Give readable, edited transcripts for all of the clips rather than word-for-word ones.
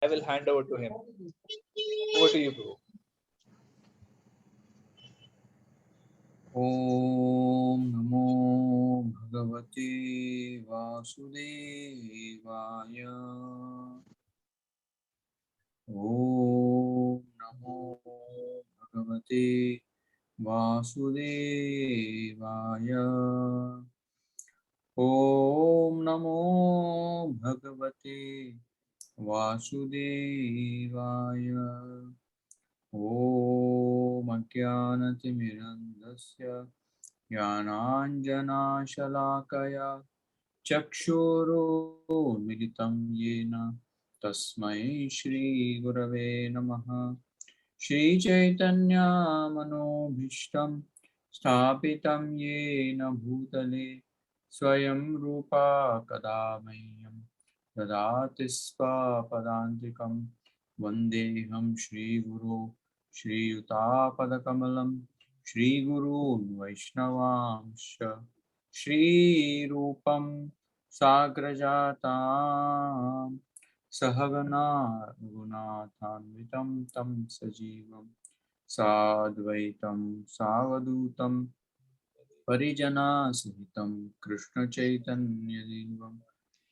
I will hand over to him. Over to you, Prabhu. Om Namo Bhagavate Vasudevaya. Om Namo Bhagavate Vasudevaya. Om Namo Bhagavate Vasudevaya. Om Ajnanatimirandasya Jnananjanashalakaya Chakshurunmilitam Yena Tasmai Shri Gurave Namaha. Shri Chaitanya Manobhishtam Sthapitam Yena Bhutale Swayam Rupa Kadamayyam Dadati Swapadantikam Vandeham Shri Guru Shri Utapadakammalam Shri Guru Vaishnavamsha Shri Rupam Sagrajatam Sahagana Gunathanvitam Tam Sajivam Sadvaitam Savadutam Parijana Sahitam Krishna Chaitanya Devam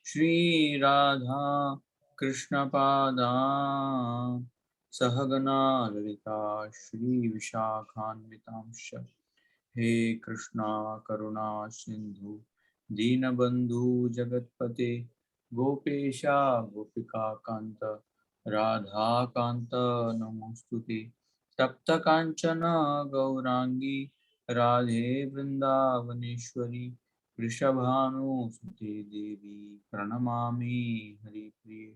Shri Radha Krishna Pada Sahagana Lalita Shri Vishakhanvitamsha He Krishna Karuna Sindhu Dinabandhu Jagatpate Gopesha Gopika Kanta Radha Kanta Namostute Tapta Kanchana Gaurangi Radhe Vrindavaneshwari Vrishabhanu Sute Devi Pranamami Hari Priye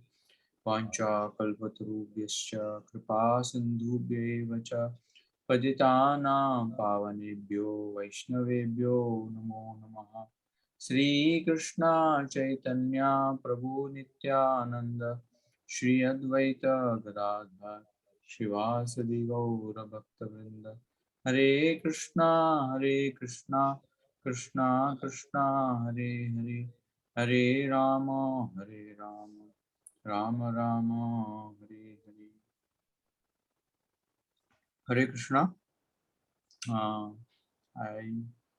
Pancha Kalpatarubhyascha Kripa Sindhubhya Vacha Pajitana Pavanebhyo Vaishnavebhyo Namo Namaha Sri Krishna Chaitanya Prabhu Nityananda Shri Advaita Gadadhar Shivasadi Gaura Bhaktavrinda Hare Krishna Krishna Krishna Hare Hare Hare Rama Rama Rama Hare Hare. Hare Krishna. I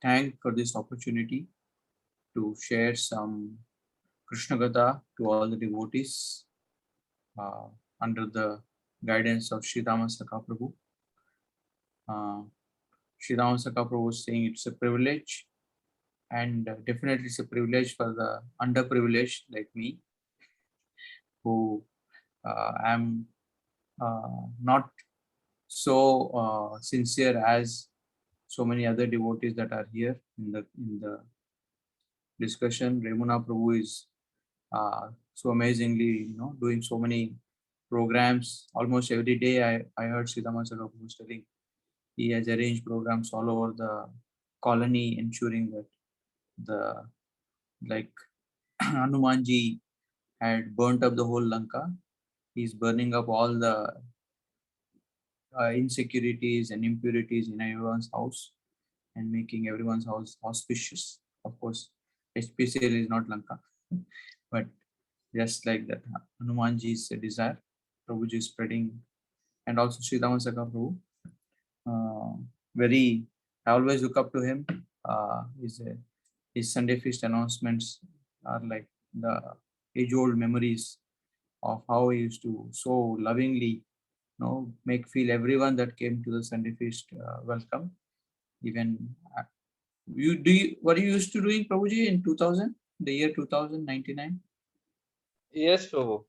thank for this opportunity to share some Krishna Gatha to all the devotees under the guidance of Sri Damasaka Prabhu. Sri Damasaka Prabhu was saying it's a privilege, and definitely it's a privilege for the underprivileged like me, who am not so sincere as so many other devotees that are here in the discussion. Remuna Prabhu is so amazingly, doing so many programs. Almost every day I heard Sridhama Prabhu was telling he has arranged programs all over the colony, ensuring that the like Hanumanji had burnt up the whole Lanka. He's burning up all the insecurities and impurities in everyone's house and making everyone's house auspicious. Of course, HPCL is not Lanka, but just like that, Hanumanji's desire, Prabhuji is spreading, and also Sri Damasaka Prabhu. Very, I always look up to him. His Sunday feast announcements are like the age-old memories of how he used to so lovingly, make feel everyone that came to the Sunday feast welcome. Even what are you used to doing, Prabhuji, in 2000, the year 2099? Yes, Prabhu.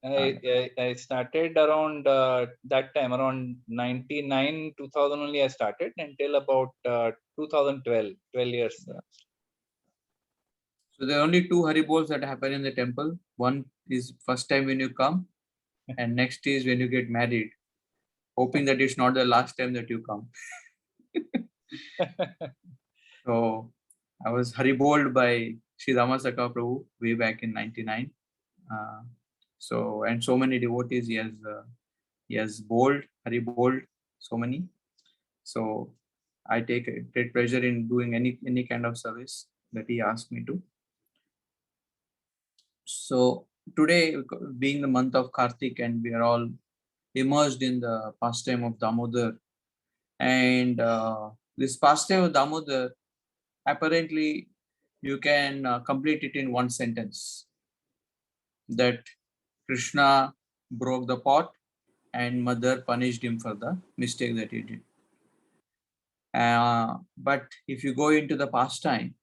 I started around that time, around 99, 2000 only I started until about 2012, 12 years. So there are only two Haribols that happen in the temple. One is first time when you come, and next is when you get married, hoping that it's not the last time that you come. So I was Hariboled by Sri Damasaka Prabhu way back in 99. So and so many devotees he has bowled, Hariboled so many. So I take great pleasure in doing any kind of service that he asked me to. So today, being the month of Kartik, and we are all immersed in the pastime of Damodar. And this pastime of Damodar, apparently, you can complete it in one sentence, that Krishna broke the pot and mother punished him for the mistake that he did. But if you go into the pastime,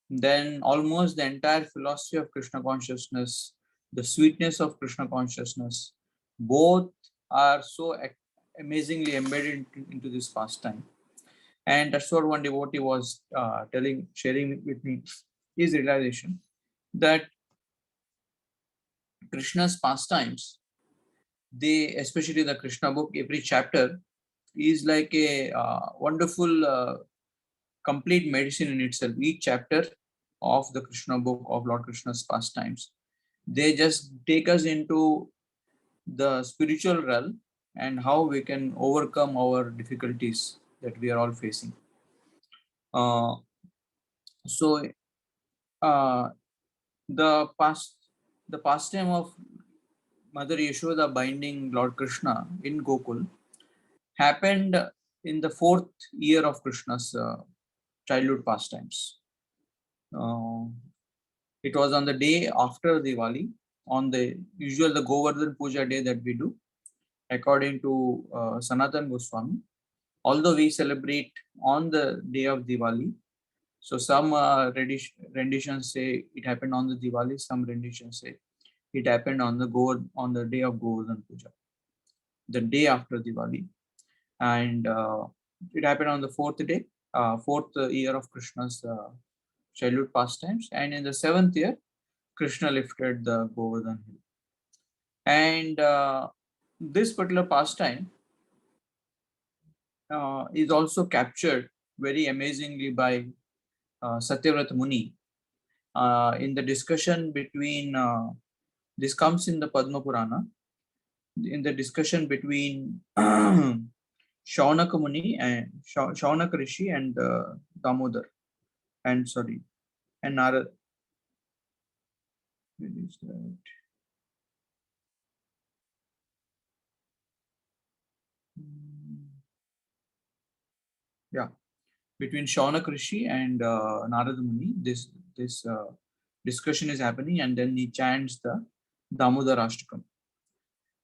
then almost the entire philosophy of Krishna consciousness, the sweetness of Krishna consciousness, both are so amazingly embedded into this pastime. And that's what one devotee was sharing with me, his realization that Krishna's pastimes, they, especially the Krishna book, every chapter is like a wonderful, complete medicine in itself. Each chapter of the Krishna book of Lord Krishna's pastimes, they just take us into the spiritual realm and how we can overcome our difficulties that we are all facing. So uh, the pastime of Mother Yashoda binding Lord Krishna in Gokul happened in the 4th year of Krishna's childhood pastimes. It was on the day after Diwali, on the Govardhan Puja day that we do, according to Sanatana Goswami. Although we celebrate on the day of Diwali, so some renditions say it happened on the Diwali, some renditions say it happened on the day of Govardhan Puja, the day after Diwali, and it happened on the 4th day, 4th year of Krishna's childhood pastimes, and in the 7th year, Krishna lifted the Govardhan hill. And this particular pastime is also captured very amazingly by Satyavrata Muni in the discussion between, this comes in the Padma Purana, in the discussion between Shaunaka Muni and Shaunaka Rishi and Damodar, and Narad. Where is that? Yeah, between Shaunak Rishi and Narada Muni, this discussion is happening, and then he chants the Damodar Ashtakam.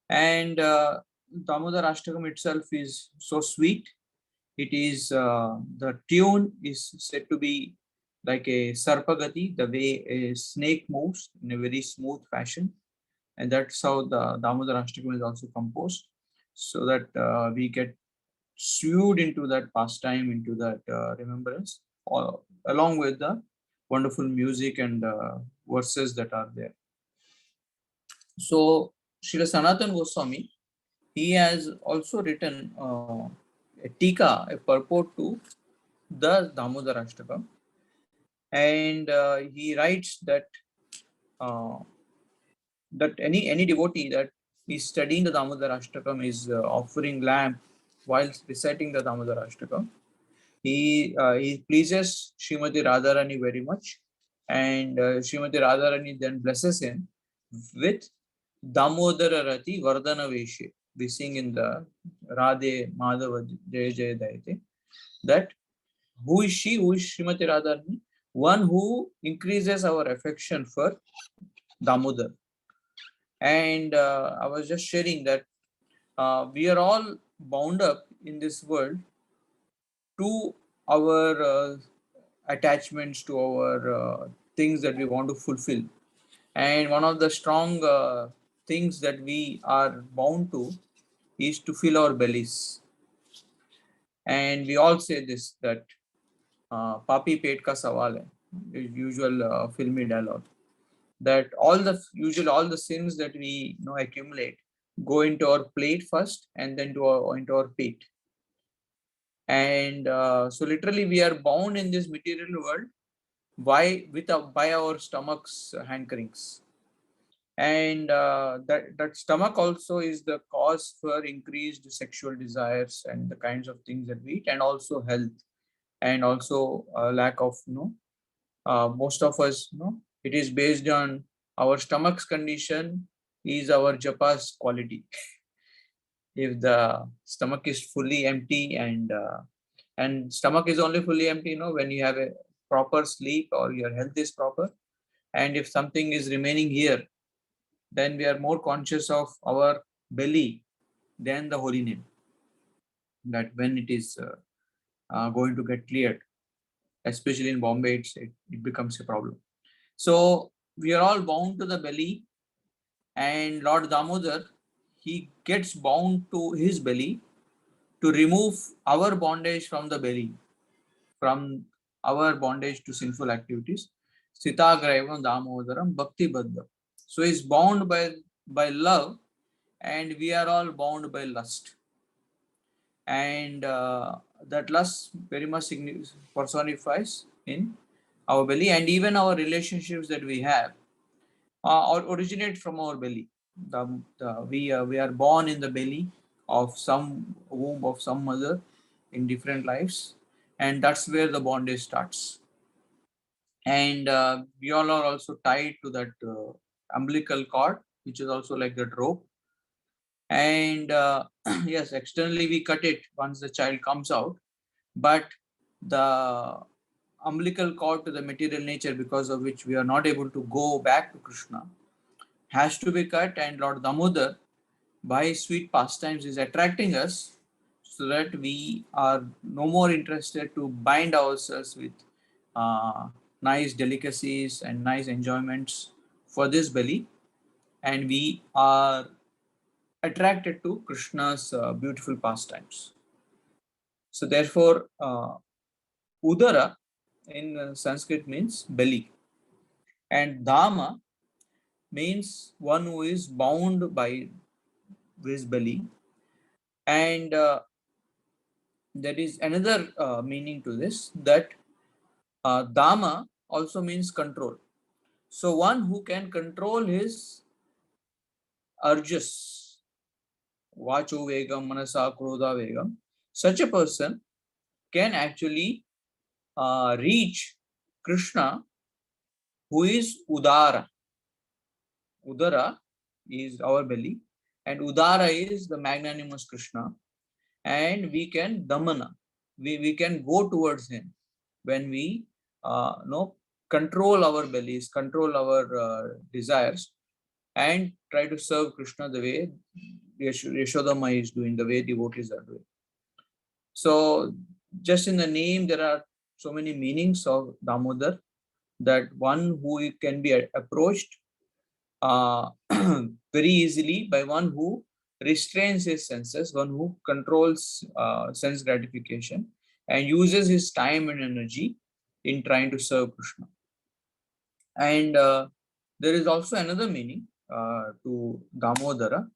And Damodar Ashtakam itself is so sweet. It is the tune is said to be like a sarpagati, the way a snake moves in a very smooth fashion, and that's how the Damodar Ashtakam is also composed, so that we get sued into that pastime, into that remembrance, along with the wonderful music and verses that are there. So, Srila Sanatana Goswami, he has also written a tika, a purport to the Damodar Ashtakam, and he writes that that any devotee that is studying the Damodar Ashtakam is offering lamp while reciting the Damodar Ashtakam. He pleases Srimati Radharani very much, and Srimati Radharani then blesses him with Damodara Rati Vardhana Veshe. We sing in the Radhe Madhava Jaya Jaya Daite that who is she? Who is Srimati Radharani? One who increases our affection for Damodar. And I was just sharing that we are all bound up in this world to our attachments, to our things that we want to fulfill. And one of the strong things that we are bound to is to fill our bellies. And we all say this, that papi pet ka sawal hai, usual filmy dialogue, that all the sins that we accumulate go into our plate first and then into our pate. And so literally we are bound in this material world by our stomach's hankerings. And that stomach also is the cause for increased sexual desires and the kinds of things that we eat, and also health, and also lack of most of us it is based on Our stomach's condition is our japa's quality. If the stomach is fully empty and stomach is only fully empty, when you have a proper sleep or your health is proper, and if something is remaining here, then we are more conscious of our belly than the holy name, that when it is going to get cleared, especially in Bombay, it becomes a problem. So we are all bound to the belly, and Lord Damodar, he gets bound to his belly to remove our bondage from the belly, from our bondage to sinful activities. Sitagrayavam Damodaram Bhakti Baddha. So he's bound by love, and we are all bound by lust. And that lust very much personifies in our belly, and even our relationships that we have originate from our belly. We are born in the belly of some womb of some mother in different lives, and that's where the bondage starts. And we all are also tied to that umbilical cord, which is also like that rope. And yes, externally we cut it once the child comes out, but the umbilical cord to the material nature, because of which we are not able to go back to Krishna, has to be cut. And Lord Damodar, by his sweet pastimes, is attracting us so that we are no more interested to bind ourselves with nice delicacies and nice enjoyments for this belly, and we are attracted to Krishna's beautiful pastimes. So therefore, Udara in Sanskrit means belly, and Dhamma means one who is bound by his belly. And there is another meaning to this, that Dhamma also means control. So one who can control his urges, Vacho Vegam, Manasa, Krodha Vegam, such a person can actually reach Krishna, who is Udara. Udara is our belly, and Udara is the magnanimous Krishna, and we can Damana. We can go towards him when we control our bellies, control our desires, and try to serve Krishna the way Yashodama is doing, the way devotees are doing. So just in the name, there are so many meanings of Damodar, that one who can be approached very easily by one who restrains his senses, one who controls sense gratification and uses his time and energy in trying to serve Krishna. And there is also another meaning to Damodara.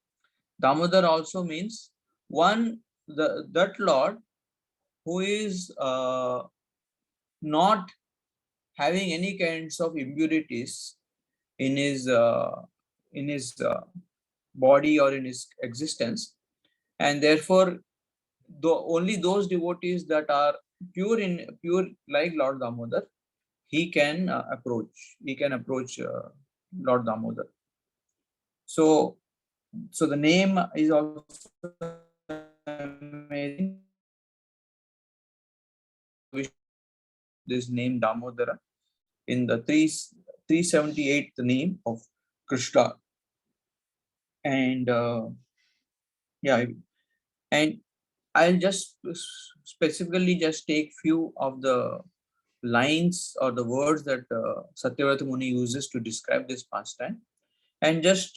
Damodara also means that Lord who is not having any kinds of impurities in his body or in his existence, and therefore only those devotees that are pure like Lord Damodar, he can approach. He can approach Lord Damodar. So the name is also amazing. This name Damodara in the 378th name of Krishna, and and I'll just specifically just take few of the lines or the words that Satyavrata Muni uses to describe this pastime, and just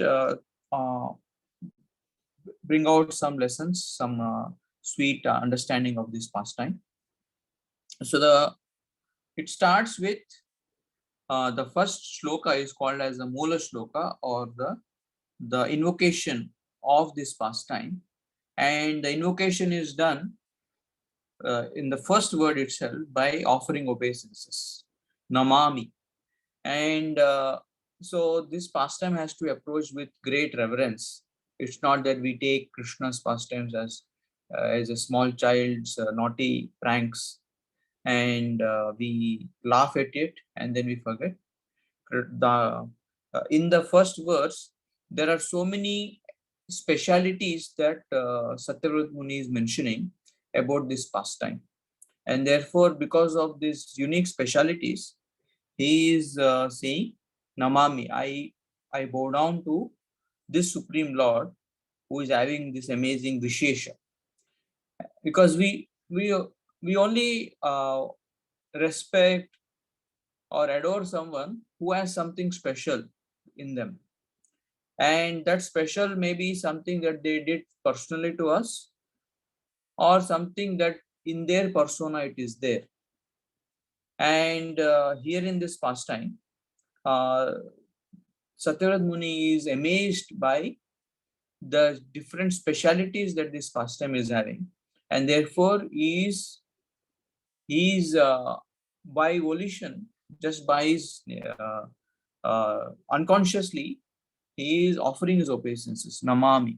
bring out some lessons, some sweet understanding of this pastime. So it starts with the first shloka is called as the Mula shloka, or the invocation of this pastime, and the invocation is done in the first word itself by offering obeisances, Namami. And so this pastime has to be approached with great reverence. It's not that we take Krishna's pastimes as a small child's naughty pranks, and we laugh at it and then we forget. in the first verse, there are so many specialities that Satyavrata Muni is mentioning about this pastime. And therefore, because of these unique specialities, he is saying, Namami, I bow down to this Supreme Lord who is having this amazing Vishesha. Because we only respect or adore someone who has something special in them. And that special may be something that they did personally to us, or something that in their persona it is there. And here in this pastime, Satyavrata Muni is amazed by the different specialities that this pastime is having, and therefore he is by volition, just by his unconsciously, he is offering his obeisances, Namami.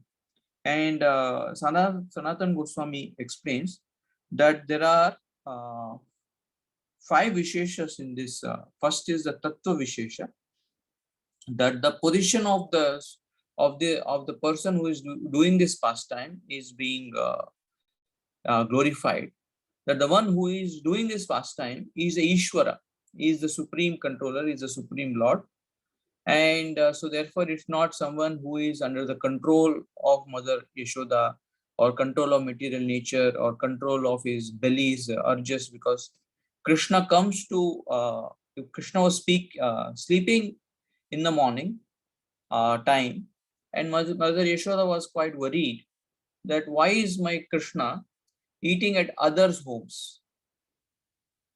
And Sanatana Goswami explains that there are 5 Visheshas in this. First is the Tattva Vishesha, that the position of the person who is doing this pastime is being glorified. That the one who is doing this pastime is the Ishvara, is the supreme controller, is the supreme lord. And so therefore it's not someone who is under the control of Mother Yashoda, or control of material nature, or control of his belly's urges, because Krishna comes to Krishna was sleeping in the morning time, and Mother Yashoda was quite worried that why is my Krishna eating at others' homes?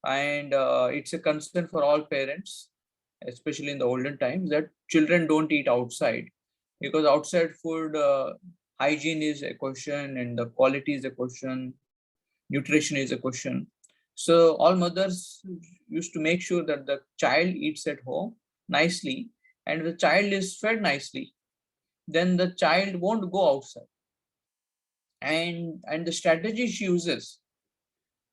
And it's a concern for all parents, especially in the olden times, that children don't eat outside, because outside food hygiene is a question, and the quality is a question, nutrition is a question. So all mothers used to make sure that the child eats at home nicely, and the child is fed nicely, then the child won't go outside. And the strategy she uses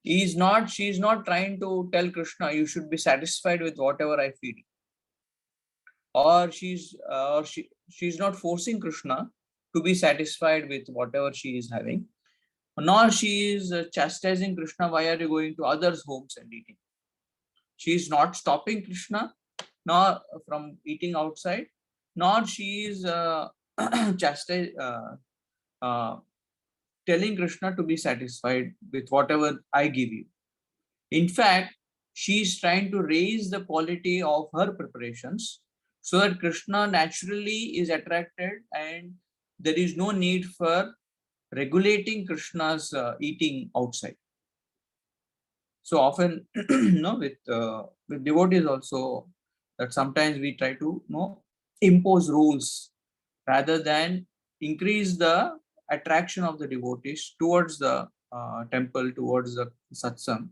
is not, she is not trying to tell Krishna, you should be satisfied with whatever I feed you, or she's not forcing Krishna to be satisfied with whatever she is having, nor she is chastising Krishna, why are you going to others' homes and eating. She is not stopping Krishna nor from eating outside, nor she is telling Krishna to be satisfied with whatever I give you. In fact, she is trying to raise the quality of her preparations so that Krishna naturally is attracted, and there is no need for regulating Krishna's eating outside. So often, with devotees also, that sometimes we try to impose rules rather than increase the attraction of the devotees towards the temple, towards the satsang.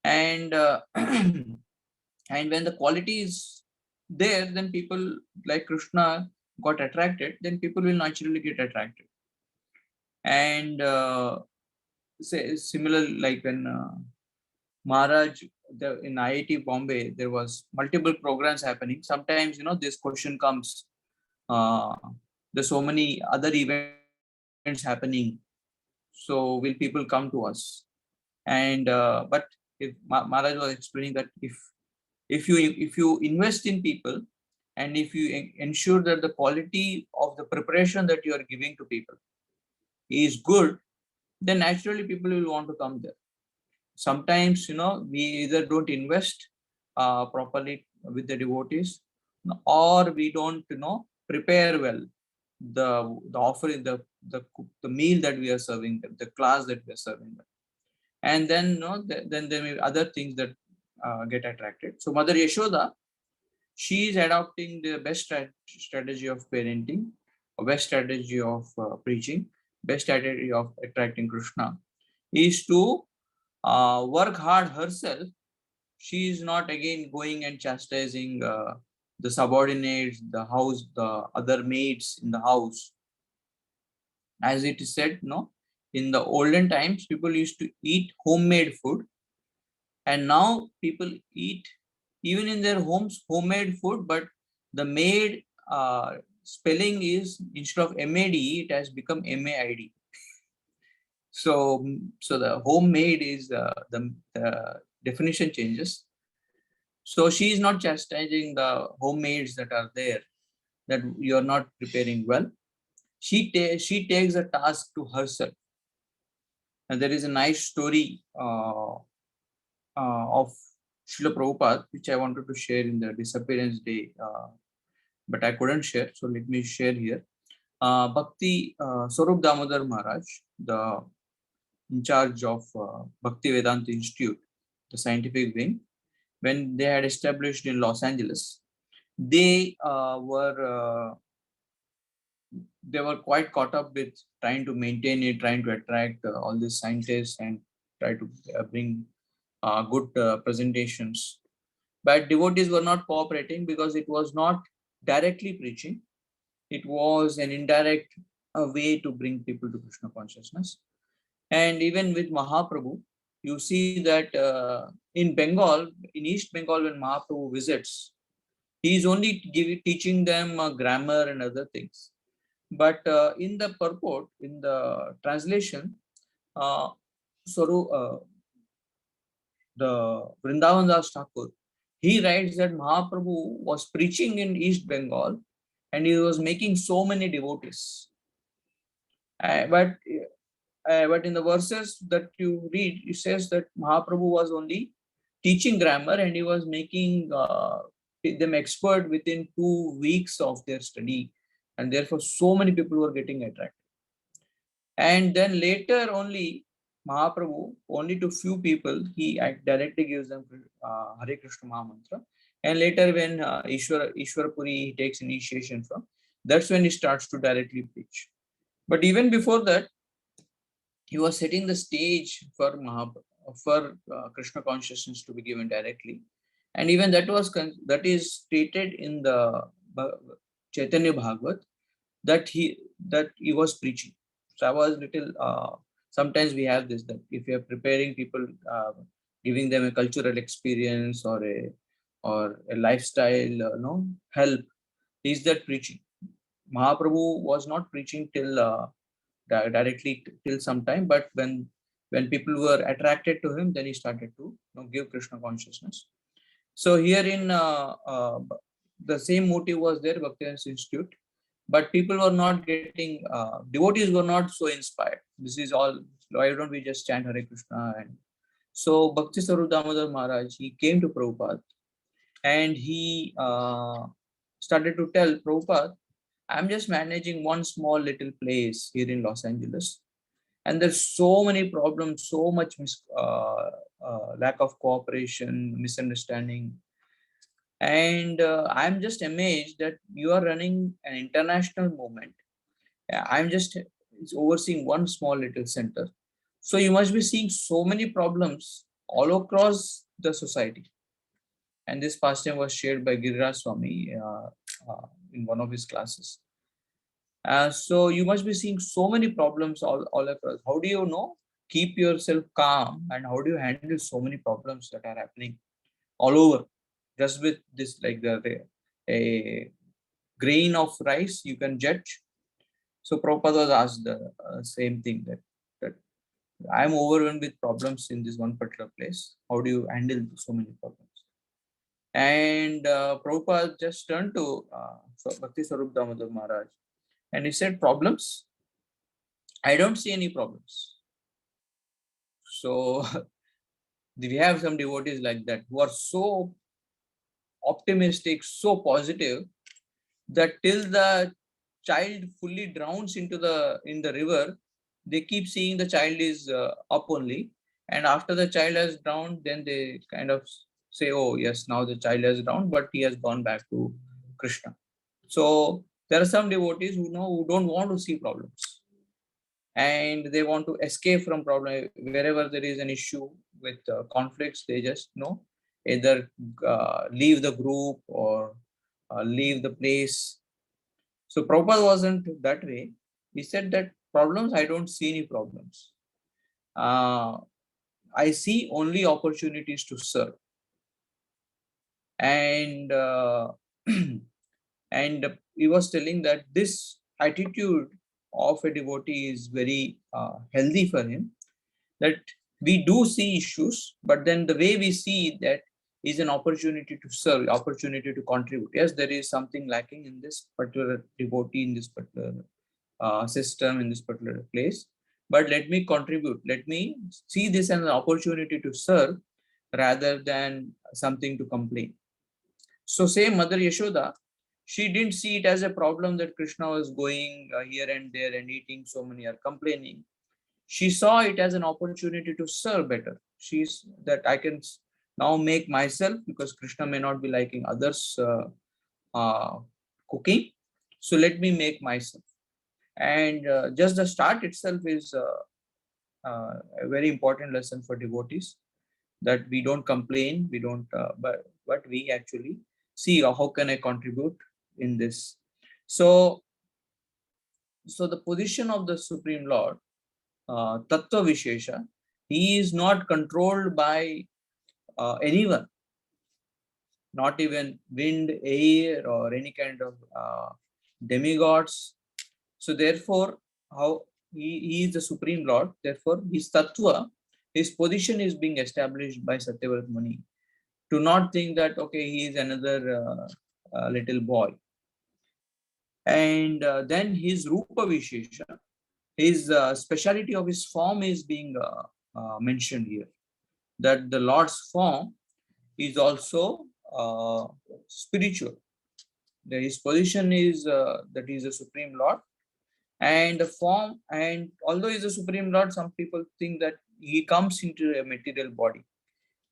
And and when the quality is there, then people like Krishna got attracted, then people will naturally get attracted. And say similar, like when Maharaj in IIT Bombay, there was multiple programs happening. Sometimes this question comes, there's so many other events happening, so will people come to us? And but if Maharaj was explaining that if you invest in people, and if you ensure that the quality of the preparation that you are giving to people is good, then naturally people will want to come there. Sometimes we either don't invest properly with the devotees, or we don't prepare well the offering, the meal that we are serving them, the class that we are serving them. And then then there may be other things that get attracted. So Mother Yashoda, she is adopting the best strategy of parenting, or best strategy of preaching, best strategy of attracting Krishna, is to work hard herself. She is not again going and chastising the subordinates, the house, the other maids in the house. As it is said, in the olden times, people used to eat homemade food, and now people eat even in their homes homemade food, but The maid spelling is, instead of MAD, it has become MAID. So, the homemade is the definition changes. So she is not chastising the homemaids that are there, that you are not preparing well. She takes a task to herself. And there is a nice story of Srila Prabhupada, which I wanted to share in the disappearance day, but I couldn't share. So let me share here. Bhakti Swarup Damodar Maharaj, the in charge of Bhakti Vedanta Institute, the scientific wing, when they had established in Los Angeles, they were quite caught up with trying to maintain it, trying to attract all these scientists and try to bring good presentations. But devotees were not cooperating because it was not directly preaching. It was an indirect way to bring people to Krishna consciousness. And even with Mahaprabhu, you see that in Bengal, in East Bengal, when Mahaprabhu visits, he is only teaching them grammar and other things. But in the purport, in the translation, uh, the Vrindavan Das Thakur, he writes that Mahaprabhu was preaching in East Bengal and he was making so many devotees. But in the verses that you read, it says that Mahaprabhu was only teaching grammar and he was making them expert within 2 weeks of their study. And therefore, so many people were getting attracted. And then later only, Mahaprabhu, only to few people, he directly gives them Hare Krishna Mahamantra. And later when Ishwara Puri he takes initiation from, that's when he starts to directly preach. But even before that, he was setting the stage for Krishna consciousness to be given directly. And even that is stated in the Chaitanya Bhagavat, that he was preaching. So I was little, sometimes we have this, that if you are preparing people, giving them a cultural experience or a lifestyle, help, is that preaching. Mahaprabhu was not preaching till directly till some time, but when people were attracted to him, then he started to give Krishna consciousness. So here in the same motive was there, Bhakti Institute, but people were not getting, devotees were not so inspired. This is all, why don't we just chant Hare Krishna? And so Bhakti Swarup Damodar Maharaj, he came to Prabhupada and he started to tell Prabhupada, I'm just managing one small little place here in Los Angeles. And there's so many problems, so much lack of cooperation, misunderstanding. And I'm just amazed that you are running an international movement. I'm just overseeing one small little center. So you must be seeing so many problems all across the society. And this pastime was shared by Giriraj Swami in one of his classes. So you must be seeing so many problems all across. How do you keep yourself calm, and how do you handle so many problems that are happening all over? Just with this, like a grain of rice, you can judge. So Prabhupada was asked the same thing, that I'm overwhelmed with problems in this one particular place. How do you handle so many problems? And Prabhupada just turned to Bhakti Swarup Damodar Maharaj and he said, problems? I don't see any problems. So we have some devotees like that who are so optimistic, so positive, that till the child fully drowns in the river, they keep seeing the child is up only. And after the child has drowned, then they kind of say, oh yes, now the child has drowned, but he has gone back to Krishna. So there are some devotees who don't want to see problems, and they want to escape from problem. Wherever there is an issue with conflicts, they just either leave the group or leave the place. So Prabhupada wasn't that way. He said that problems, I don't see any problems. I see only opportunities to serve. And And he was telling that this attitude of a devotee is very healthy for him, that we do see issues, but then the way we see that is an opportunity to serve, opportunity to contribute. Yes, there is something lacking in this particular devotee, in this particular system, in this particular place, but let me contribute, let me see this as an opportunity to serve rather than something to complain. So same Mother Yashoda, she didn't see it as a problem that Krishna was going here and there and eating so many or complaining. She saw it as an opportunity to serve better. She's that I can now make myself, because Krishna may not be liking others cooking. So let me make myself. And just the start itself is a very important lesson for devotees, that we don't complain, we don't, but we actually see how can I contribute in this. So the position of the Supreme Lord, Tattva Vishesha, he is not controlled by anyone, not even wind, air, or any kind of demigods. So therefore, how he is the Supreme Lord, therefore his Tattva, his position is being established by Satyavrat Muni. To not think that, okay, he is another little boy. And then his Rupa Vishesha, his speciality of his form is being mentioned here. That the Lord's form is also spiritual. That his position is that he is the Supreme Lord, and the form, and although he is the Supreme Lord, some people think that he comes into a material body,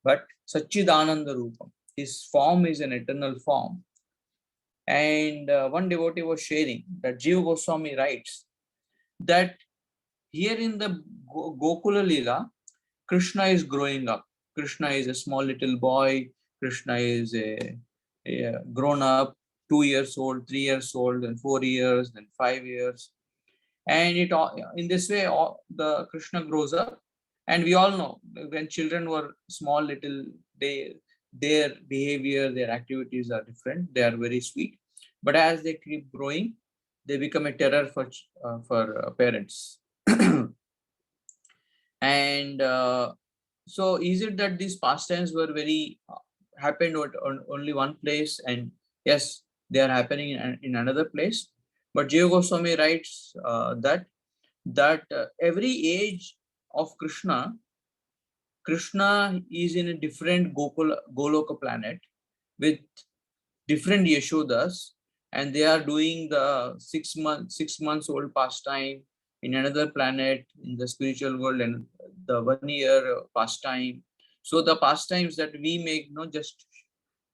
but Satchidananda Rupam, his form is an eternal form. And one devotee was sharing that Jiva Goswami writes that here in the Gokula Lila, Krishna is growing up. Krishna is a small little boy. Krishna is a grown up, 2 years old, 3 years old, then 4 years, then 5 years. And it in this way, the Krishna grows up. And we all know when children were small, little, their behavior, their activities are different. They are very sweet. But as they keep growing, they become a terror for parents. And so is it that these pastimes were very happened on only one place, and yes, they are happening in another place? But Jiva Goswami writes that every age of Krishna is in a different Goloka planet with different Yashodas, and they are doing the 6 months old pastime in another planet in the spiritual world, and the 1 year pastime. So the pastimes that we make, not just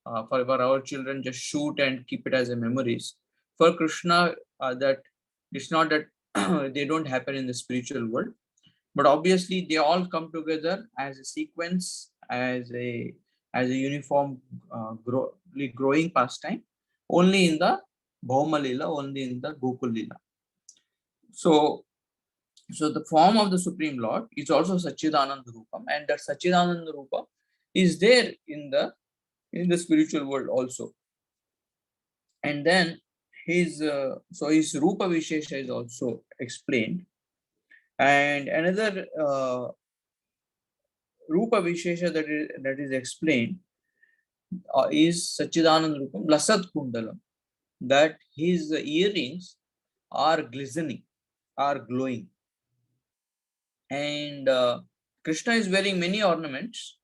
for our children, just shoot and keep it as a memories. For Krishna, that it's not that they don't happen in the spiritual world, but obviously they all come together as a sequence, as a uniform growing pastime, only in the Bhauma Lila, only in the Gokul Lila. So the form of the Supreme Lord is also Satchidananda Rupam, and that Satchidananda Rupa is there in the spiritual world also. And then his his Rupa Vishesha is also explained. And another Rupa Vishesha that is explained is Satchidananda Rupam Lasat Kundalam, that his earrings are glistening, are glowing. And Krishna is wearing many ornaments,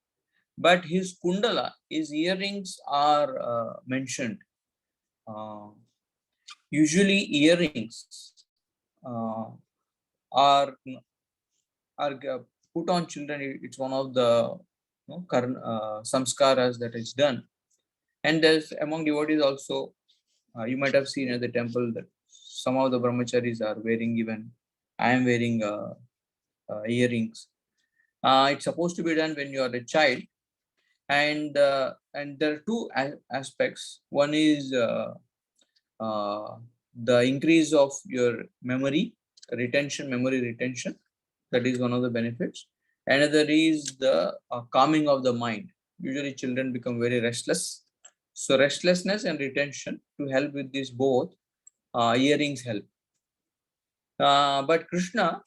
but his kundala, his earrings are mentioned. Usually earrings are put on children. It's one of the samskaras that is done. And there's among devotees also, you might have seen at the temple that some of the brahmacharis are wearing, even I am wearing earrings. It's supposed to be done when you are a child. And there are two aspects. One is the increase of your memory retention. That is one of the benefits. Another is the calming of the mind. Usually children become very restless, So restlessness and retention to help with this both, earrings help. But Krishna,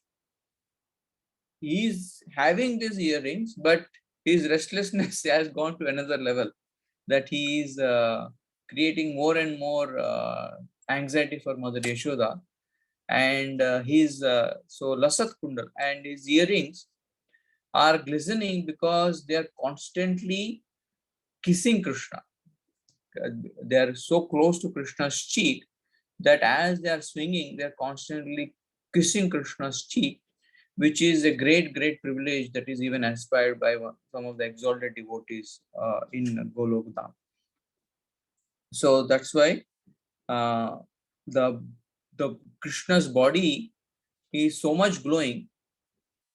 he is having these earrings, but his restlessness has gone to another level, that he is creating more and more anxiety for Mother Yashoda. And he's so Lasat Kundal, and his earrings are glistening because they are constantly kissing Krishna. They are so close to Krishna's cheek that as they are swinging, they are constantly kissing Krishna's cheek, which is a great, great privilege that is even aspired by some of the exalted devotees in Golok Dham. So that's why uh, the Krishna's body is so much glowing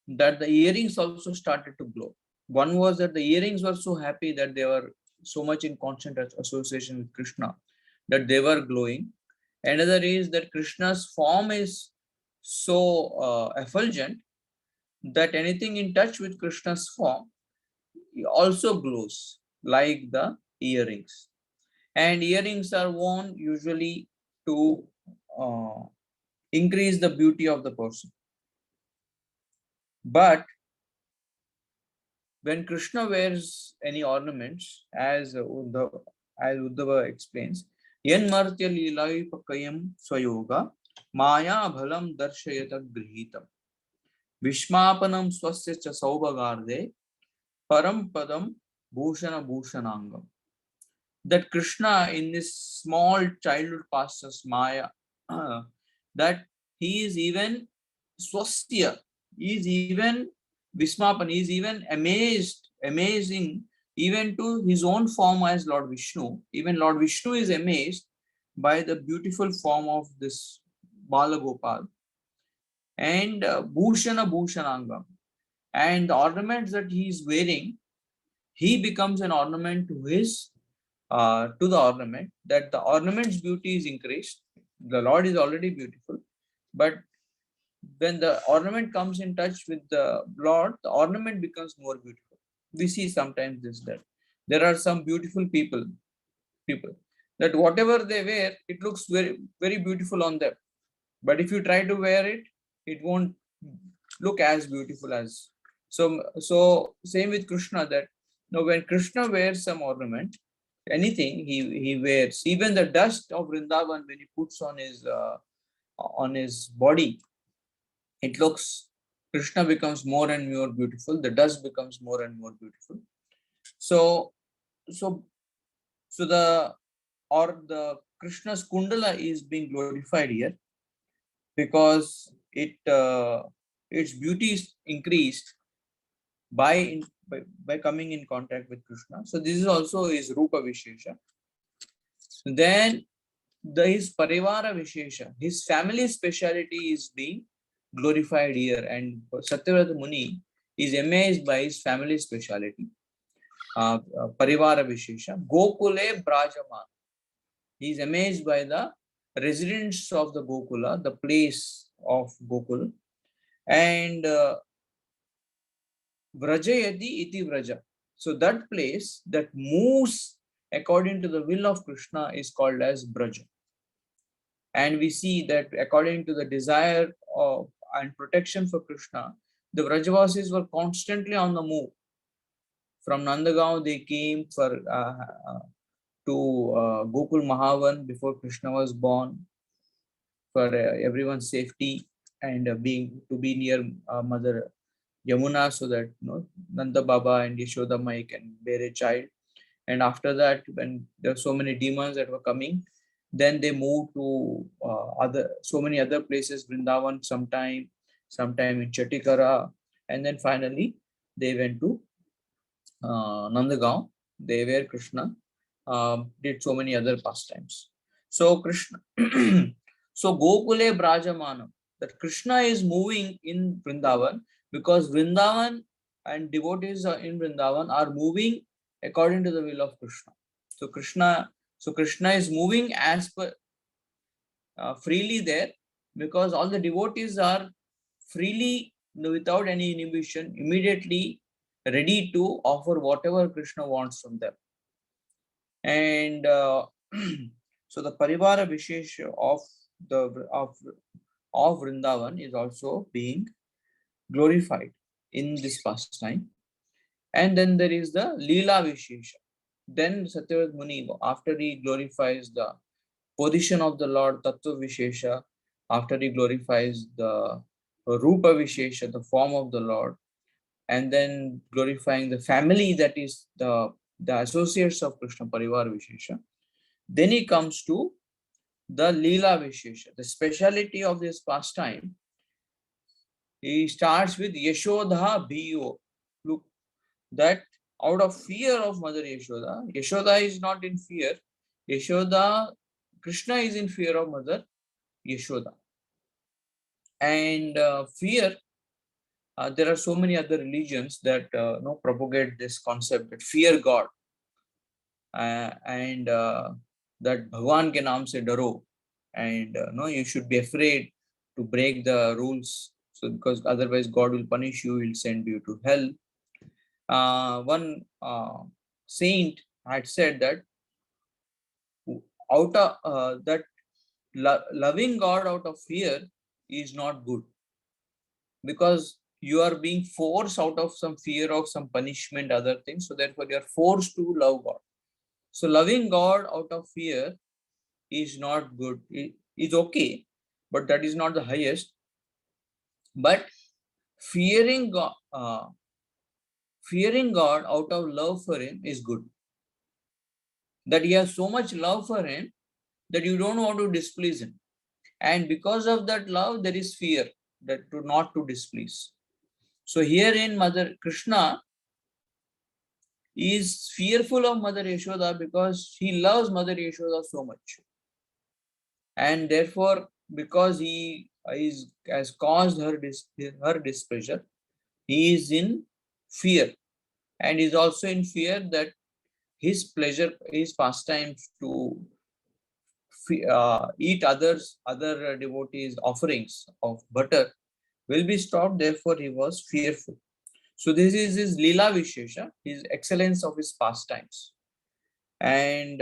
that the earrings also started to glow. One was that the earrings were so happy that they were so much in constant association with Krishna that they were glowing. Another is that Krishna's form is so effulgent that anything in touch with Krishna's form also glows, like the earrings. And earrings are worn usually to increase the beauty of the person. But when Krishna wears any ornaments, as Uddhava explains, Yen Martya Leelai Pakayam Swayoga Maya Bhalam Darshayata Grihitam Vishmapanam Swasya Cha Saubagarde Param Padam Bhushana Bhushanangam. That Krishna in this small childhood past as Maya, that he is even Swasya, he is even Vismapan, he is even amazing even to his own form as Lord Vishnu. Even Lord Vishnu is amazed by the beautiful form of this Balagopal. And Bhushana Bhushanangam. And the ornaments that he is wearing, he becomes an ornament to his to the ornament, that the ornament's beauty is increased. The Lord is already beautiful, but when the ornament comes in touch with the Lord, the ornament becomes more beautiful. We see sometimes this, that there are some beautiful people that whatever they wear, it looks very, very beautiful on them. But if you try to wear it, it won't look as beautiful as. So same with Krishna, that when Krishna wears some ornament, anything he wears, even the dust of Vrindavan, when he puts on his body, it looks, Krishna becomes more and more beautiful. The dust becomes more and more beautiful. So so so the Krishna's Kundala is being glorified here because its beauty is increased by coming in contact with Krishna. So this is also his Rupa Vishesha. Then his Parivara Vishesha, his family speciality is being glorified here, and Satyavrata Muni is amazed by his family speciality. Parivara Vishesha, Gokule Brajama. He is amazed by the residents of the Gokula, the place of Gokul, and Vrajayati iti Vraja. So that place that moves according to the will of Krishna is called as Braja. And we see that according to the desire of and protection for Krishna, the Vrajavasis were constantly on the move. From Nandagaon, they came to Gokul Mahavan before Krishna was born, for everyone's safety, and to be near Mother Yamuna, so that Nanda Baba and Yashoda Mai can bear a child. And after that, when there are so many demons that were coming, then they moved to so many other places, Vrindavan sometime in Chatikara, and then finally they went to Nandagaon, they where Krishna did so many other pastimes. So Krishna, so Gokule Brajamanam, that Krishna is moving in Vrindavan because Vrindavan and devotees in Vrindavan are moving according to the will of Krishna. So Krishna is moving as per freely there, because all the devotees are freely, without any inhibition, immediately ready to offer whatever Krishna wants from them. And so the Parivara Vishesha of Vrindavan is also being glorified in this pastime. And then there is the Leela Vishesha. Then Satyavrat Muni, after he glorifies the position of the Lord, Tattva Vishesha, after he glorifies the Rupa Vishesha, the form of the Lord, and then glorifying the family, that is the associates of Krishna, Parivar Vishesha, then he comes to the Leela Vishesha. The speciality of this pastime, he starts with Yashodha Bhiyo. Look, that out of fear of Mother Yashoda, Yashoda is not in fear. Yashoda, Krishna is in fear of Mother Yashoda. And fear, there are so many other religions that propagate this concept that fear God. And that Bhagwan ke naam se daro. And you should be afraid to break the rules. So because otherwise God will punish you, he'll send you to hell. One saint had said that out of that loving God out of fear is not good, because you are being forced out of some fear of some punishment, other things. So therefore you are forced to love God. So loving God out of fear is not good. It is okay, but that is not the highest. But fearing God out of love for him is good. That you have so much love for him that you don't want to displease him. And because of that love, there is fear that not to displease. So here in Mother Krishna is fearful of Mother Yashoda because he loves Mother Yashoda so much. And therefore, because he has caused her displeasure, he is in fear. And is also in fear that his pleasure, his pastimes to eat other devotees' offerings of butter will be stopped. Therefore, he was fearful. So this is his Leela Vishesha, his excellence of his pastimes. And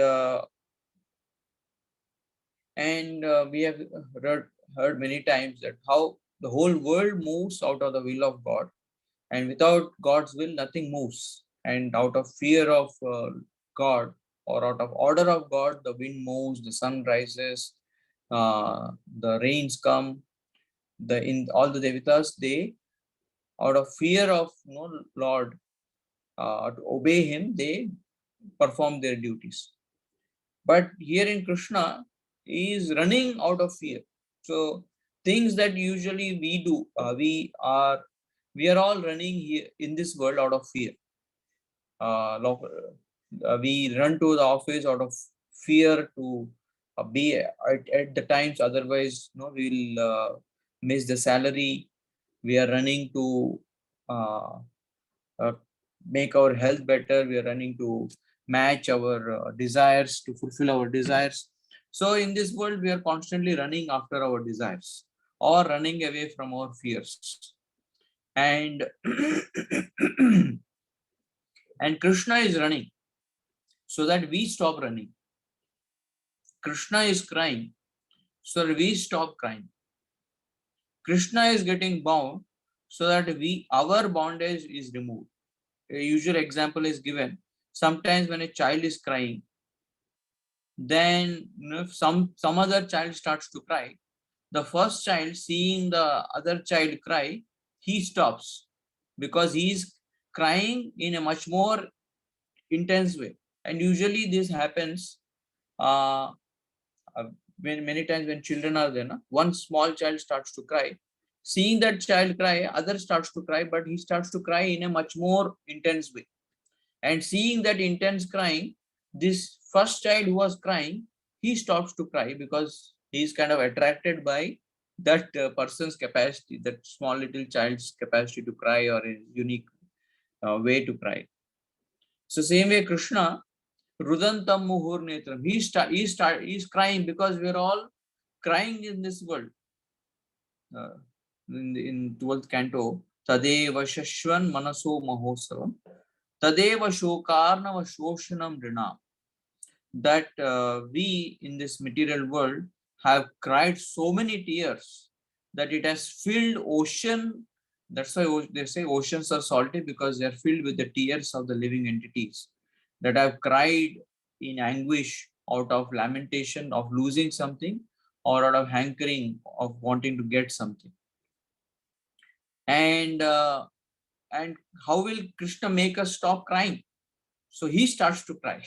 we have heard many times that how the whole world moves out of the will of God, and without God's will, nothing moves. And out of fear of God, or out of order of God, the wind moves, the sun rises, the rains come. In all the devatas, they, out of fear of Lord, to obey him, they perform their duties. But here in Krishna, he is running out of fear. So things that usually we do, we are all running here in this world out of fear. We run to the office out of fear to be at the times, otherwise we'll miss the salary. We are running to make our health better. We are running to match our desires, to fulfill our desires. So in this world, we are constantly running after our desires or running away from our fears. And and Krishna is running so that we stop running. Krishna is crying so that we stop crying. Krishna is getting bound so that our bondage is removed. A usual example is given. Sometimes when a child is crying, then if some other child starts to cry, the first child, seeing the other child cry, he stops, because he is crying in a much more intense way. And usually this happens when many times when children are there, one small child starts to cry, seeing that child cry, other starts to cry, but he starts to cry in a much more intense way. And seeing that intense crying, this first child who was crying, he stops to cry because he is kind of attracted by that person's capacity, that small little child's capacity to cry, or a unique way to cry. So same way Krishna, Rudantam Muhur Netram, he's crying because we're all crying in this world. In 12th canto, Tadeva Shashwan Manaso Mahosavam, Tadeva Shokarnava Shoshanam Rinam. that we in this material world have cried so many tears that it has filled ocean. That's why they say oceans are salty, because they are filled with the tears of the living entities that have cried in anguish out of lamentation of losing something, or out of hankering of wanting to get something. And how will Krishna make us stop crying? So he starts to cry,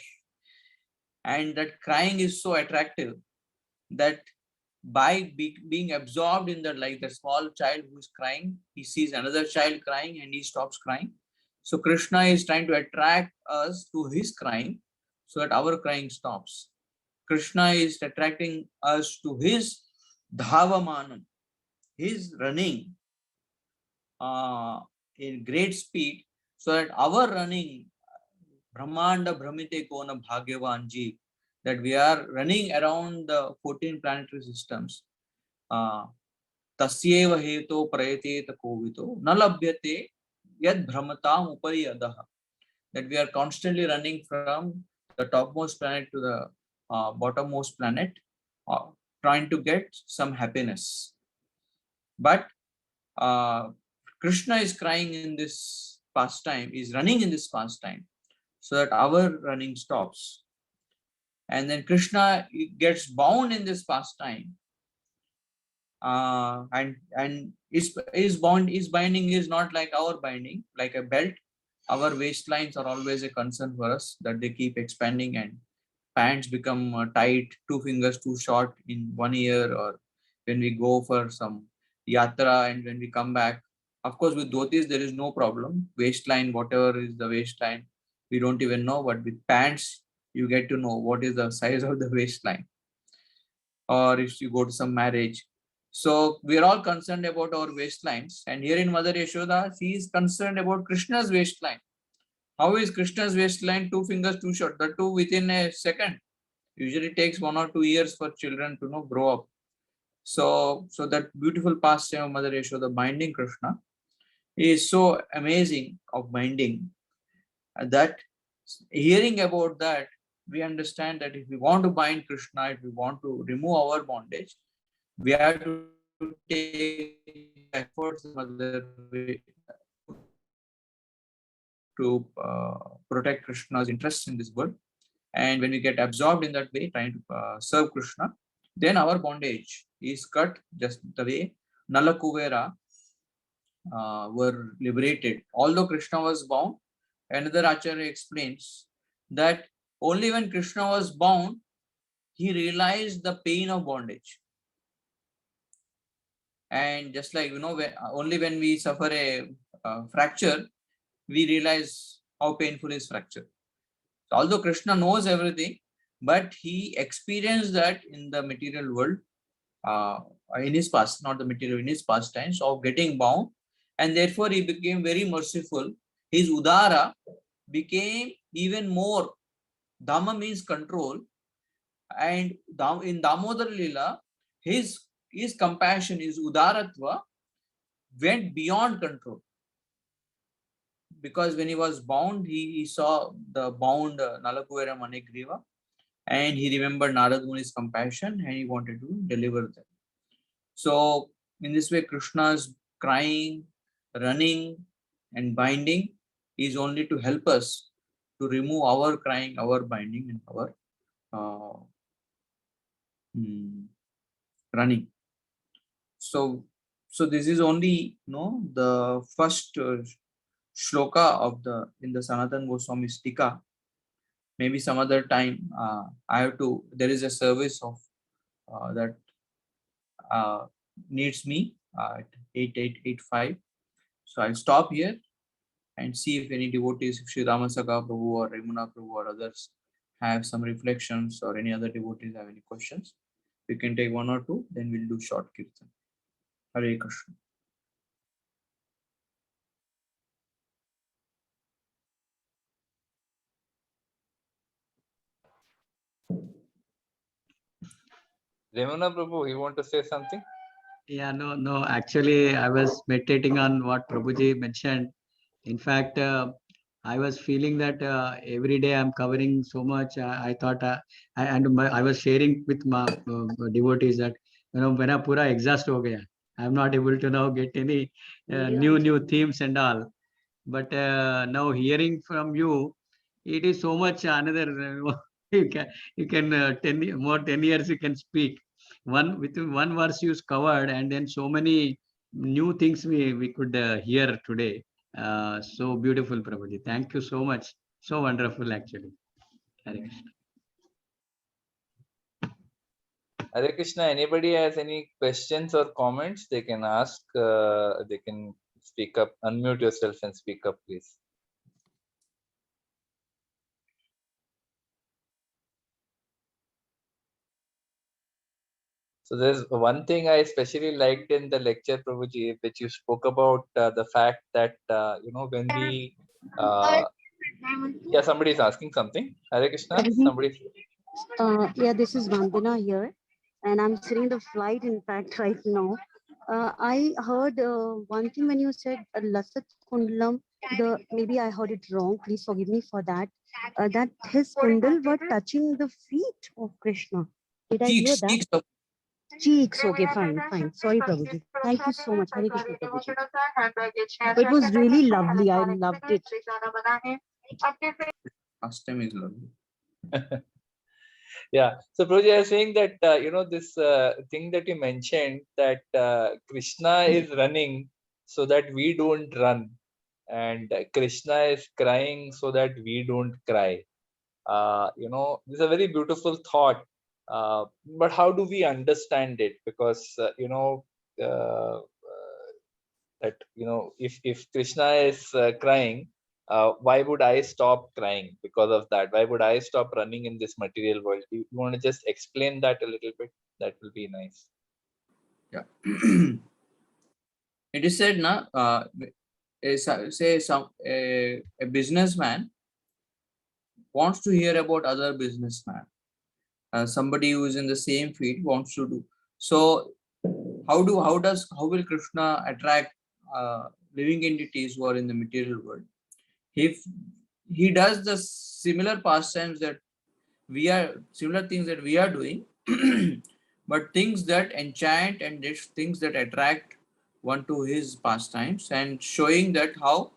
and that crying is so attractive that by being absorbed in that, like the small child who is crying, he sees another child crying and he stops crying. So Krishna is trying to attract us to his crying so that our crying stops. Krishna is attracting us to his dhavamanam, his running in great speed, so that our running brahmanda brahmite kona bhagyavanji, that we are running around the 14 planetary systems. Tasyeva heto prayateta kovito nalabhyate yad brahmatam upari adaha, that we are constantly running from the topmost planet to the bottommost planet, trying to get some happiness. But Krishna is crying in this pastime, is running in this pastime, so that our running stops. And then Krishna gets bound in this pastime, and his binding is not like our binding, like a belt. Our waistlines are always a concern for us, that they keep expanding and pants become tight, 2 fingers too short in 1 year, or when we go for some yatra and when we come back. Of course, with dhotis there is no problem. Waistline, whatever is the waistline, we don't even know. But with pants, you get to know what is the size of the waistline. Or if you go to some marriage, so we are all concerned about our waistlines. And here in Mother Yashoda, she is concerned about Krishna's waistline. How is Krishna's waistline 2 fingers too short? The two within a second. Usually takes 1 or 2 years for children to grow up. So that beautiful pastime of Mother Yashoda, binding Krishna, is so amazing of binding, that hearing about that, we understand that if we want to bind Krishna, if we want to remove our bondage, we have to take efforts to protect Krishna's interests in this world. And when we get absorbed in that way, trying to serve Krishna, then our bondage is cut, just the way Nala Kuvera were liberated. Although Krishna was bound, another Acharya explains that only when Krishna was bound, he realized the pain of bondage. And just like, only when we suffer a fracture, we realize how painful is fracture. So although Krishna knows everything, but he experienced that in the material world, in his past, not the material, in his past times of getting bound, and therefore he became very merciful. His udara became even more. Dhamma means control, and in Damodar Lila, his compassion, his udaratva went beyond control. Because when he was bound, he saw the bound Nalakuvera Manigriva, and he remembered Narad Muni's compassion, and he wanted to deliver them. So in this way, Krishna's crying, running, and binding is only to help us to remove our crying, our binding, and our running. So this is only the first shloka of in the Sanatana Goswami Tika. Maybe some other time there is a service of that needs me at 8885. So I'll stop here and see if any devotees, if Sri Ramasaka Prabhu or Ramana Prabhu or others have some reflections, or any other devotees have any questions. We can take 1 or 2, then we'll do short kirtan. Hare Krishna. Ramana Prabhu, you want to say something? Yeah, no. Actually, I was meditating on what Prabhuji mentioned. In fact, I was feeling that every day I'm covering so much. I thought, I was sharing with my devotees that, when I pura exhaust ho gaya, I'm not able to now get any new themes and all. But now hearing from you, it is so much another. You can 10 years you can speak. Within one verse you covered, and then so many new things we could hear today. So beautiful, Prabhuji. Thank you so much. So wonderful, actually. Hare Krishna. Hare Krishna, anybody has any questions or comments, they can ask, they can speak up, unmute yourself and speak up, please. So there's one thing I especially liked in the lecture, Prabhuji, which you spoke about the fact that, when we, yeah, somebody is asking something. Hare Krishna, somebody. Yeah, this is Vandana here, and I'm sitting in the flight, in fact, right now. I heard one thing when you said Lasat Kundalam, maybe I heard it wrong. Please forgive me for that. That his kundal were touching the feet of Krishna. Did I hear that? Cheeks. Okay, fine. Sorry, Prabhuji. Thank you so much. Hare Krishna, Prabhuji. It was really lovely. I loved it. Last time is lovely. Yeah. So Prabhuji, I was saying that, this thing that you mentioned, that Krishna is running so that we don't run, and Krishna is crying so that we don't cry. This is a very beautiful thought. But how do we understand it? Because, that, if Krishna is crying, why would I stop crying because of that? Why would I stop running in this material world? You want to just explain that a little bit? That will be nice. Yeah. It is said, a businessman wants to hear about other businessman. Somebody who is in the same field wants to do. So how will Krishna attract living entities who are in the material world? If he does the similar pastimes that similar things that we are doing, but things that enchant and things that attract one to his pastimes, and showing that how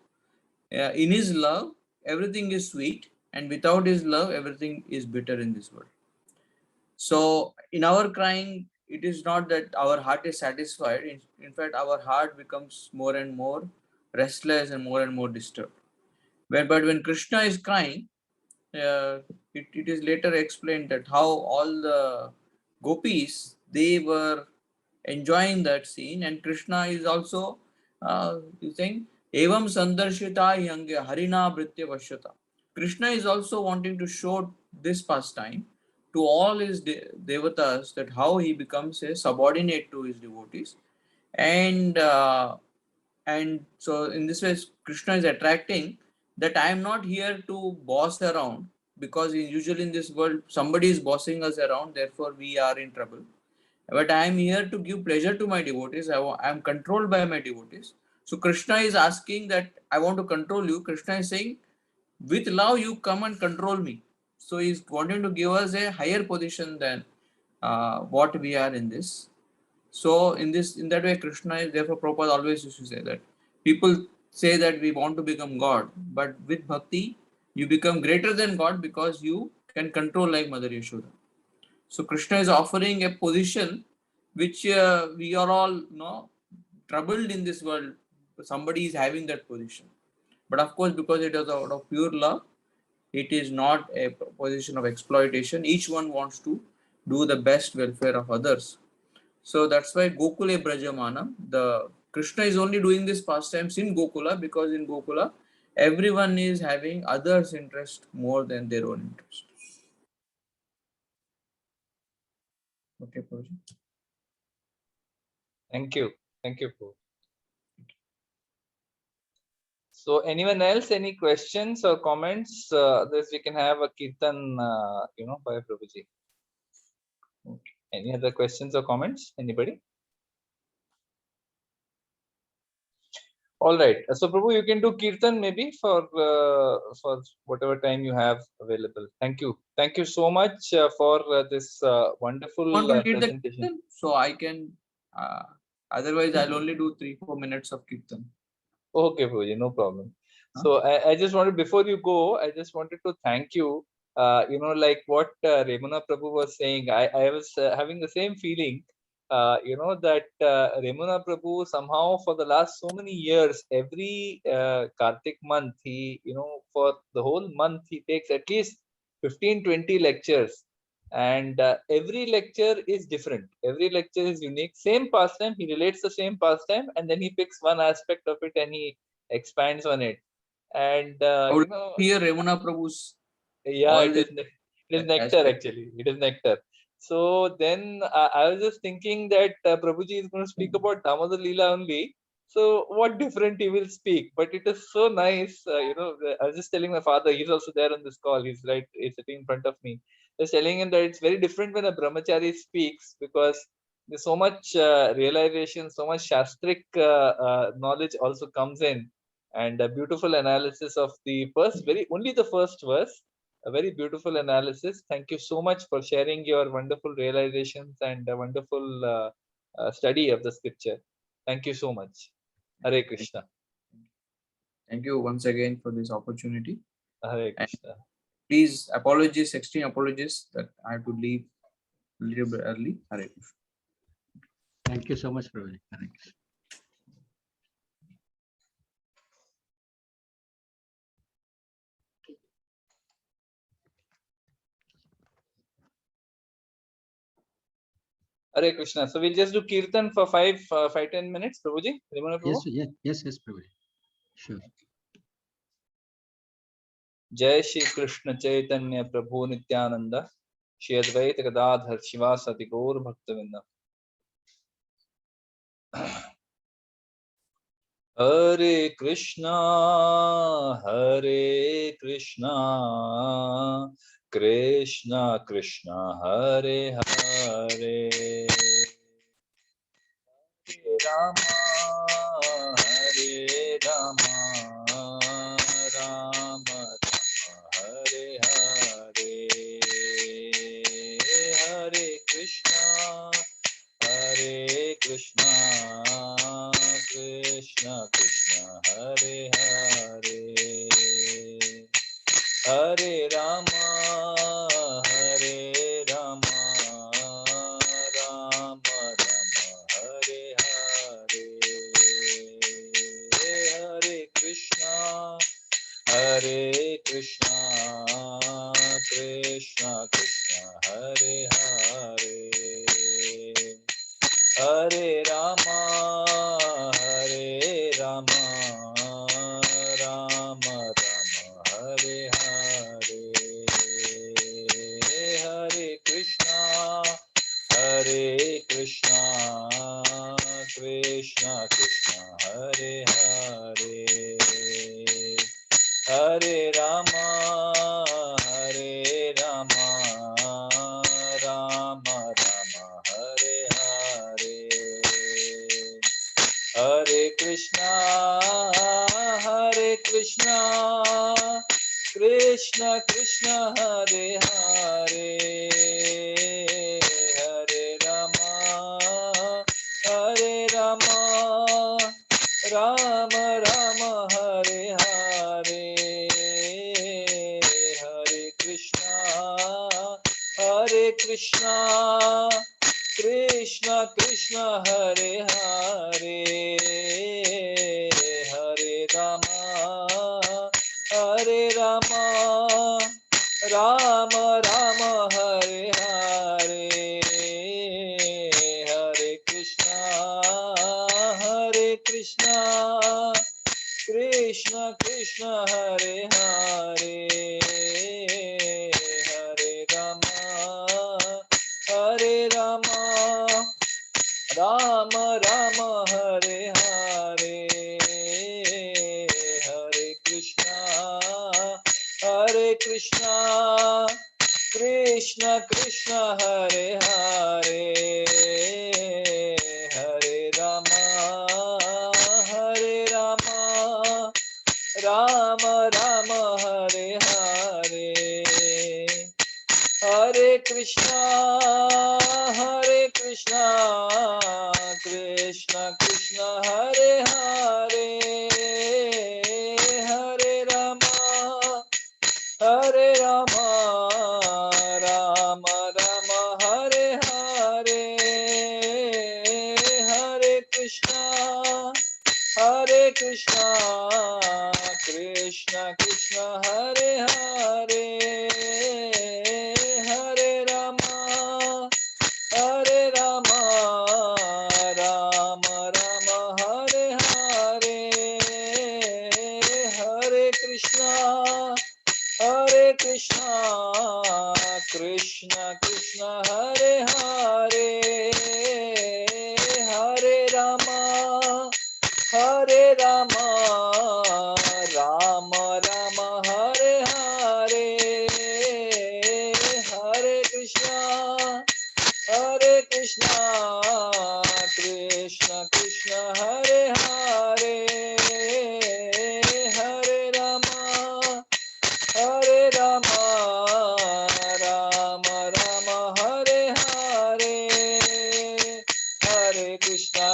in his love everything is sweet, and without his love everything is bitter in this world. So in our crying, it is not that our heart is satisfied. In fact, our heart becomes more and more restless and more disturbed. But when Krishna is crying, it is later explained that how all the gopis, they were enjoying that scene, and Krishna is also saying evam sandarshita yange harina britya vashyata. Krishna is also wanting to show this pastime to all his devatas, that how he becomes a subordinate to his devotees, and so in this way Krishna is attracting that I am not here to boss around, because usually in this world somebody is bossing us around, therefore we are in trouble. But I am here to give pleasure to my devotees. I am controlled by my devotees. So Krishna is asking that I want to control you. Krishna is saying, with love you come and control me. So he is wanting to give us a higher position than what we are in this. So in that way, Krishna is, therefore Prabhupada always used to say that people say that we want to become God, but with bhakti you become greater than God, because you can control like Mother Yashoda. So Krishna is offering a position which we are all troubled in this world. Somebody is having that position, but of course, because it is out of pure love, it is not a position of exploitation. Each one wants to do the best welfare of others. So that's why Gokule Brajamanam, the Krishna is only doing this pastimes in Gokula, because in Gokula everyone is having others' interest more than their own interest. Okay, Prabhuji. Thank you. Thank you, Prabhu. So anyone else, any questions or comments? This we can have a kirtan, by Prabhuji. Okay. Any other questions or comments? Anybody? All right. So Prabhu, you can do Kirtan maybe for whatever time you have available. Thank you. Thank you so much for this wonderful Want to lead the presentation. Kirtan? So I can, otherwise I'll only do 3-4 minutes of Kirtan. Okay, Prabhuji, no problem. Huh? So I just wanted, before you go, I just wanted to thank you. Like what Remuna Prabhu was saying, I was having the same feeling. That Remuna Prabhu somehow for the last so many years, every Kartik month, he, for the whole month, he takes at least 15-20 lectures. And every lecture is different. Every lecture is unique. Same pastime, he relates the same pastime, and then he picks one aspect of it and he expands on it. And Here Remuna Prabhu's yeah, all it this is nectar aspect. actually. It is nectar. So then I was just thinking that Prabhuji is going to speak about Damodar Leela only. So what different he will speak? But it is so nice. I was just telling my father, he's also there on this call. He's sitting in front of me. Just telling him that it's very different when a brahmachari speaks, because there's so much realization, so much shastric knowledge also comes in, and a beautiful analysis of the only the first verse, a very beautiful analysis. Thank you so much for sharing your wonderful realizations and a wonderful study of the scripture. Thank you so much. Hare Krishna. Thank you once again for this opportunity. Hare Krishna. Please, extreme apologies that I have to leave a little bit early. Hare Krishna. Thank you so much, Prabhuji. Hare Krishna. Hare Krishna. So we'll just do Kirtan for 5-10 minutes, Prabhuji. Remember, Prabhu? Yes, Prabhuji. Sure. जय श्री कृष्ण चैतन्य प्रभु नित्यानंद श्री अद्वैत गदाधर शिवासति गौर भक्तवृंद। हरे कृष्णा कृष्णा कृष्णा हरे हरे, रामा हरे रामा, राम हरे हरे, हरे कृष्णा कृष्णा कृष्णा हरे हरे, हरे रामा राम हरे हरे, हरे कृष्णा कृष्णा हरे हरे, हरे रामा राम हरे हरे, हरे कृष्णा कृष्णा हरे हरे, हरे रामा राम हरे हरे, हरे कृष्णा कृष्णा हरे हरे, हरे रामा राम हरे हरे, हरे कृष्णा कृष्णा हरे हरे, हरे रामा राम हरे हरे, हरे कृष्णा कृष्णा हरे हरे, हरे रामा राम हरे हरे, हरे कृष्णा कृष्णा हरे हरे, हरे Rama Rama Rama Hare Hare, Hare Krishna Krishna Krishna Hare Hare, Hare Rama Rama Rama Hare Hare, Hare Krishna Krishna Krishna Hare Hare, Hare Rama Rama Rama Hare Hare, Hare Krishna Krishna Hare Hare, Hare Rama Rama Rama Hare Hare, Hare Krishna Krishna Hare Hare, Hare Rama Rama Rama Hare Hare, Hare Krishna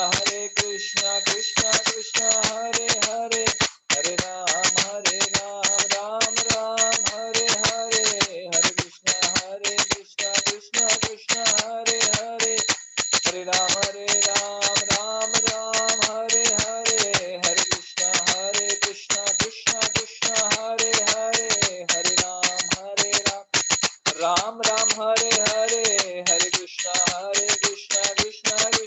Krishna Krishna Hare Hare, Hare Ram Ram Hare Hare, Hare Krishna Krishna Krishna Hare Hare, Hare Ram Ram Hare Hare, Hare Krishna Krishna Krishna Hare Hare, Hare Ram Ram Hare Hare, Hare Krishna Krishna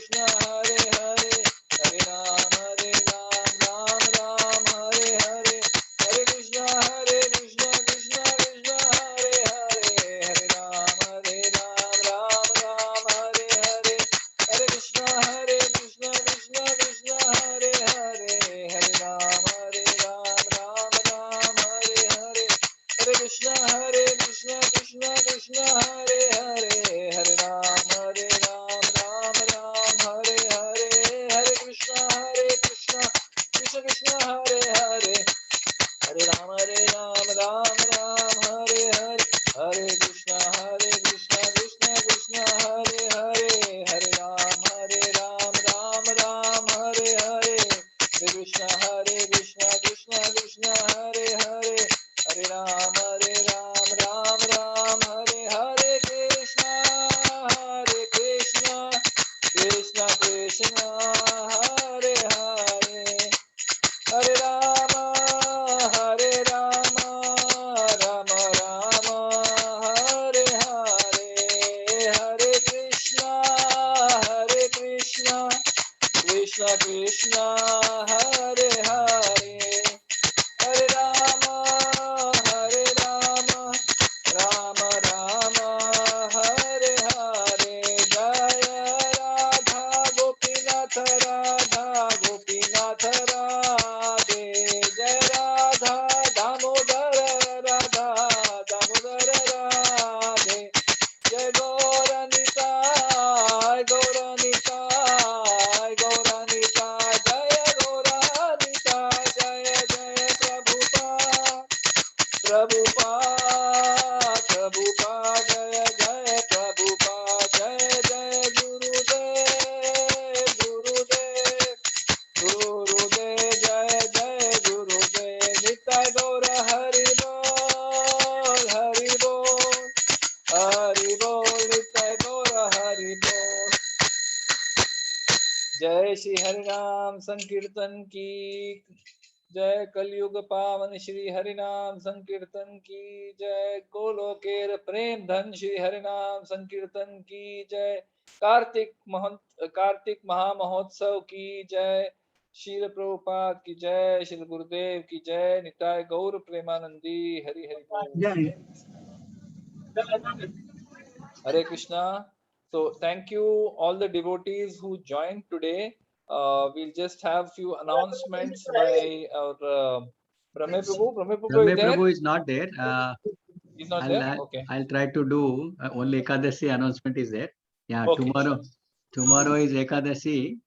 Krishna Hare Hare, Hare Ram Ram Hare Hare, Hare Krishna Krishna Krishna Hare Hare, Hare Ram Ram Hare Hare, Hare Krishna Krishna Krishna Hare Hare, Hare Ram Ram Hare Hare, Hare Krishna Krishna Krishna Hare Hare, Hare Ram Ram Hare Hare, Hare Krishna Krishna Krishna Hare Hare, Hare Ram Ram Hare Hare, Hare Krishna Krishna Krishna Hare Hare, Hare Ram Ram Hare Hare, Hare Krishna Krishna Krishna Hare Hare, Hare Ram Ram Hare Hare, Krishna Krishna Krishna Hare Hare, Hare Rama Rama Rama Hare Hare, Hare Krishna Krishna Krishna Hare Hare, Hare Rama Rama Rama Hare Hare, Jaya Radha Gopinath Radhe, Jaya Radha Damodar Radhe, Jai Gauranitai Gauranitai Jaya Gauranitai, Jaya Jaya Prabhupada Jaya Jaya Prabhupada, Jaya Jaya Gurudev, Jaya Jaya Gurudev, Nitai Gaura Hari Bol, Nitai Gaura Hari Bol. जय श्री हरिनाम संकीर्तन की जय, कलयुग पावन श्री हरिनाम संकीर्तन की जय, गोलोकेर प्रेम धन श्री हरिनाम संकीर्तन की जय, कार्तिक महामहोत्सव की जय, श्रील प्रभुपाद की जय, श्री गुरुदेव की जय, निताय गौर प्रेमानंदी, हरि हरि बोल। Hare Krishna. So thank you all the devotees who joined today. We'll just have few announcements by our Brahme Prabhu. Brahme Prabhu is there? Prabhu is not there. He's not there? Okay. I'll try to do only Ekadasi announcement is there. Yeah, Okay, tomorrow is Ekadasi,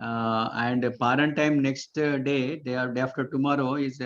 and Paran time next day, day after tomorrow is